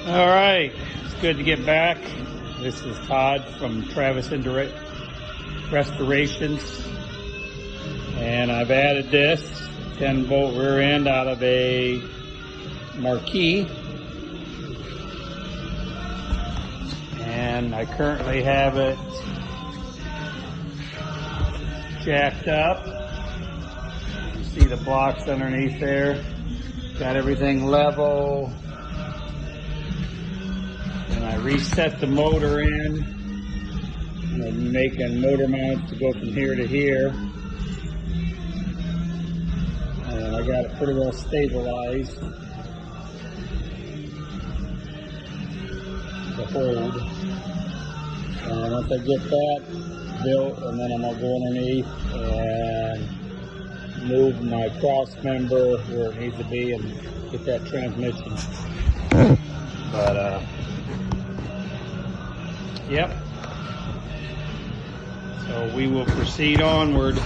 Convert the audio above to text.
All right, it's good to get back. This is Todd from Travis Indirect Restorations, and I've added this 10-volt rear end out of a Marquee, and I currently have it jacked up. You see the blocks underneath there. Got everything level. And I reset the motor in. I'm making motor mounts to go from here to here. And I got it pretty well stabilized to hold. And once I get that built, and then I'm going to go underneath and move my cross member where it needs to be and get that transmission. But yep. So we will proceed onward.